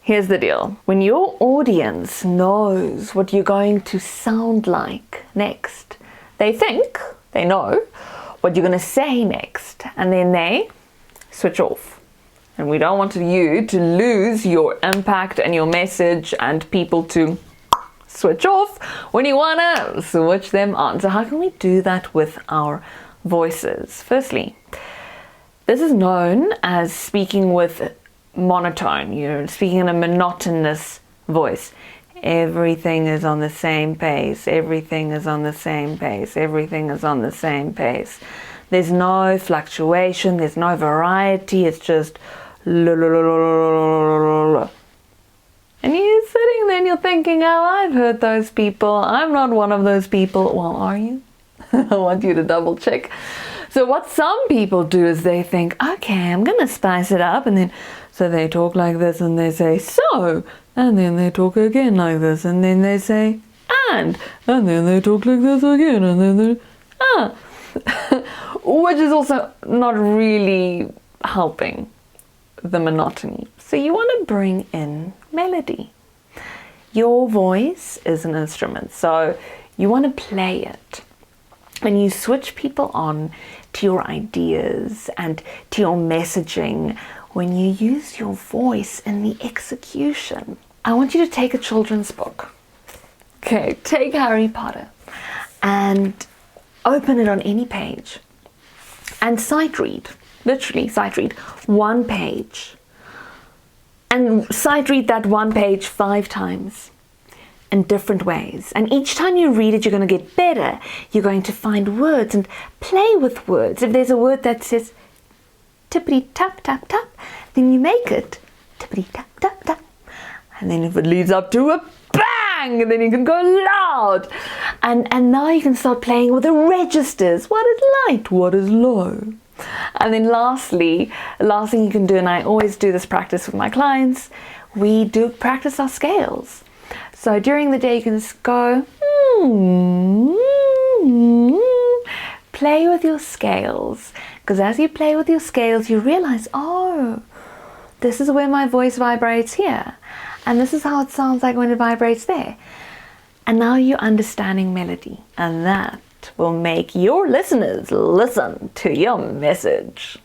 Here's the deal. When your audience knows what you're going to sound like next, they think they know what you're going to say next, and then they switch off. And we don't want you to lose your impact and your message and people to switch off when you want to switch them on. So how can we do that with our voices? Firstly, this is known as speaking with monotone. You're speaking in a monotonous voice. Everything is on the same pace. Everything is on the same pace. Everything is on the same pace. There's no fluctuation. There's no variety. It's just la la la la la la. And you're sitting there and you're thinking, oh, I've heard those people. I'm not one of those people. Well, are you? I want you to double check. So what some people do is they think, okay, I'm going to spice it up. And then, so they talk like this and they say, so, and then they talk again like this. And then they say, and then they talk like this again. And then they, which is also not really helping the monotony. So you want to bring in melody. Your voice is an instrument, so you want to play it. And you switch people on to your ideas and to your messaging when you use your voice in the execution. I want you to take a children's book. Okay, take Harry Potter and open it on any page and sight read. Literally sight read one page, and sight read that one page 5 times in different ways. And each time you read it, you're going to get better. You're going to find words and play with words. If there's a word that says tippity tap tap tap, then you make it tippity tap tap tap. And then if it leads up to a bang, then you can go loud. And now you can start playing with the registers. What is light? What is low? And then lastly, the last thing you can do, and I always do this practice with my clients, we do practice our scales. So during the day you can just go, play with your scales. Because as you play with your scales, you realize, oh, this is where my voice vibrates here. And this is how it sounds like when it vibrates there. And now you're understanding melody. And that will make your listeners listen to your message.